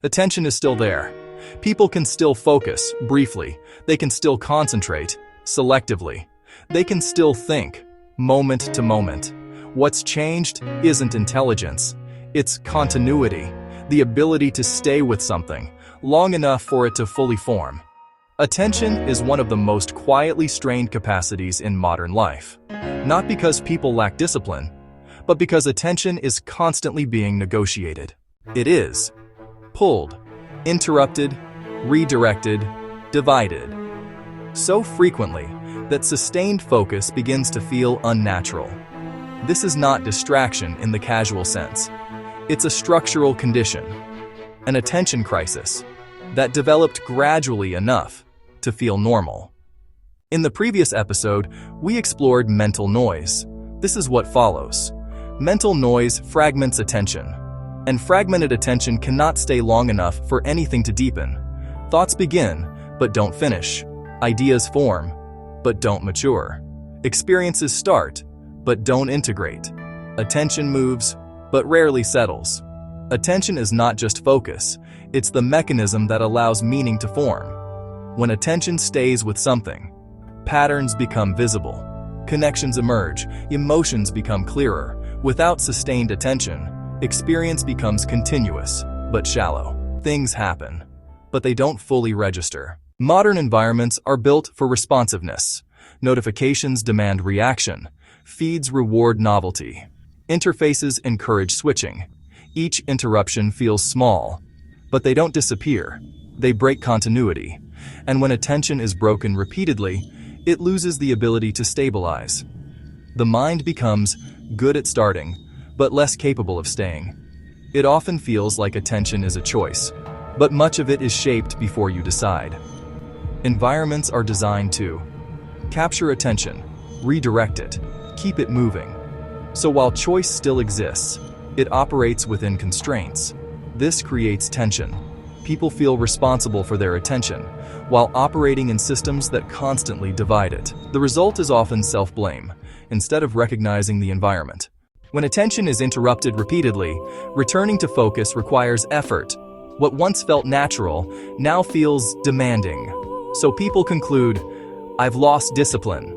Attention is still there. People can still focus, briefly. They can still concentrate, selectively. They can still think, moment to moment. What's changed isn't intelligence. It's continuity, the ability to stay with something long enough for it to fully form. Attention is one of the most quietly strained capacities in modern life. Not because people lack discipline, but because attention is constantly being negotiated. It is pulled, interrupted, redirected, divided. So frequently that sustained focus begins to feel unnatural. This is not distraction in the casual sense. It's a structural condition, an attention crisis, that developed gradually enough to feel normal. In the previous episode, we explored mental noise. This is what follows. Mental noise fragments attention, and fragmented attention cannot stay long enough for anything to deepen. Thoughts begin, but don't finish. Ideas form, but don't mature. Experiences start, but don't integrate. Attention moves, but rarely settles. Attention is not just focus, it's the mechanism that allows meaning to form. When attention stays with something, patterns become visible, connections emerge, emotions become clearer. Without sustained attention, experience becomes continuous, but shallow. Things happen, but they don't fully register. Modern environments are built for responsiveness. Notifications demand reaction. Feeds reward novelty. Interfaces encourage switching. Each interruption feels small, but they don't disappear. They break continuity. And when attention is broken repeatedly, it loses the ability to stabilize. The mind becomes good at starting, but less capable of staying. It often feels like attention is a choice, but much of it is shaped before you decide. Environments are designed to capture attention, redirect it, keep it moving. So while choice still exists, it operates within constraints. This creates tension. People feel responsible for their attention, while operating in systems that constantly divide it. The result is often self-blame, instead of recognizing the environment. When attention is interrupted repeatedly, returning to focus requires effort. What once felt natural now feels demanding. So people conclude, I've lost discipline.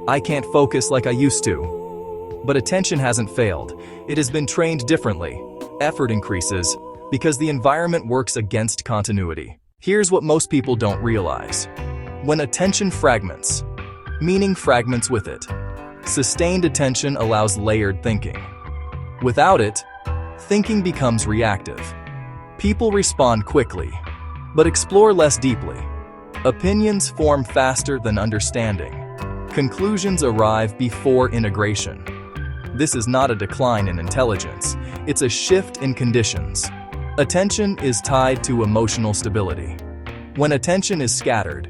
I can't focus like I used to. But attention hasn't failed. It has been trained differently. Effort increases because the environment works against continuity. Here's what most people don't realize. When attention fragments, meaning fragments with it. Sustained attention allows layered thinking. Without it, thinking becomes reactive. People respond quickly, but explore less deeply. Opinions form faster than understanding. Conclusions arrive before integration. This is not a decline in intelligence, it's a shift in conditions. Attention is tied to emotional stability. When attention is scattered,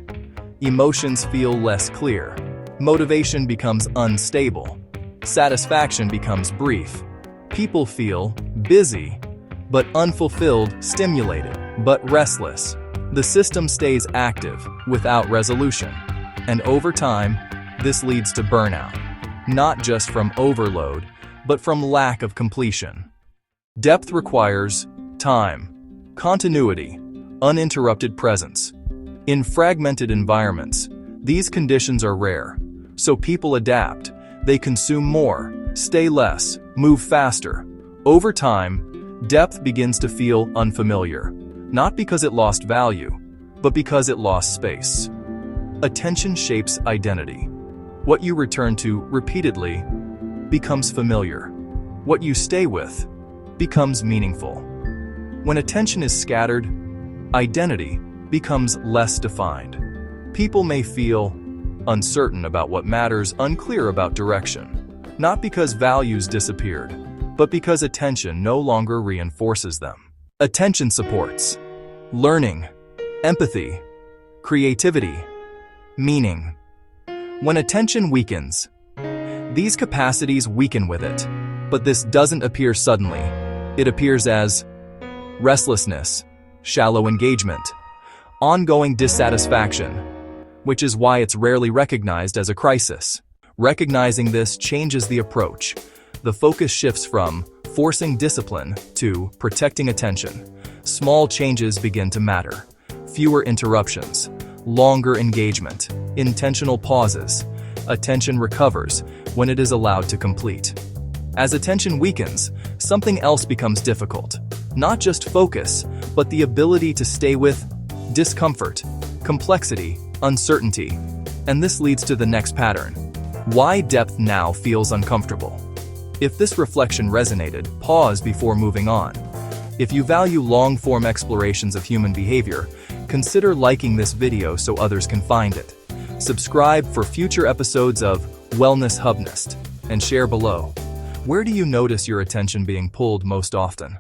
emotions feel less clear. Motivation becomes unstable. Satisfaction becomes brief. People feel busy, but unfulfilled, stimulated, but restless. The system stays active without resolution. And over time, this leads to burnout, not just from overload, but from lack of completion. Depth requires time, continuity, uninterrupted presence. In fragmented environments, these conditions are rare, so people adapt. They consume more, stay less, move faster. Over time, depth begins to feel unfamiliar, not because it lost value, but because it lost space. Attention shapes identity. What you return to repeatedly becomes familiar. What you stay with becomes meaningful. When attention is scattered, identity becomes less defined. People may feel uncertain about what matters, unclear about direction, not because values disappeared, but because attention no longer reinforces them. Attention supports learning, empathy, creativity, meaning. When attention weakens, these capacities weaken with it, but this doesn't appear suddenly. It appears as restlessness, shallow engagement, ongoing dissatisfaction, which is why it's rarely recognized as a crisis. Recognizing this changes the approach. The focus shifts from forcing discipline to protecting attention. small changes begin to matter. Fewer interruptions, longer engagement, intentional pauses. Attention recovers when it is allowed to complete. As attention weakens, something else becomes difficult. Not just focus, but the ability to stay with discomfort, complexity, uncertainty. And this leads to the next pattern. Why depth now feels uncomfortable. If this reflection resonated, pause before moving on. If you value long-form explorations of human behavior, consider liking this video so others can find it. Subscribe for future episodes of Wellness Hubnest, and share below. Where do you notice your attention being pulled most often?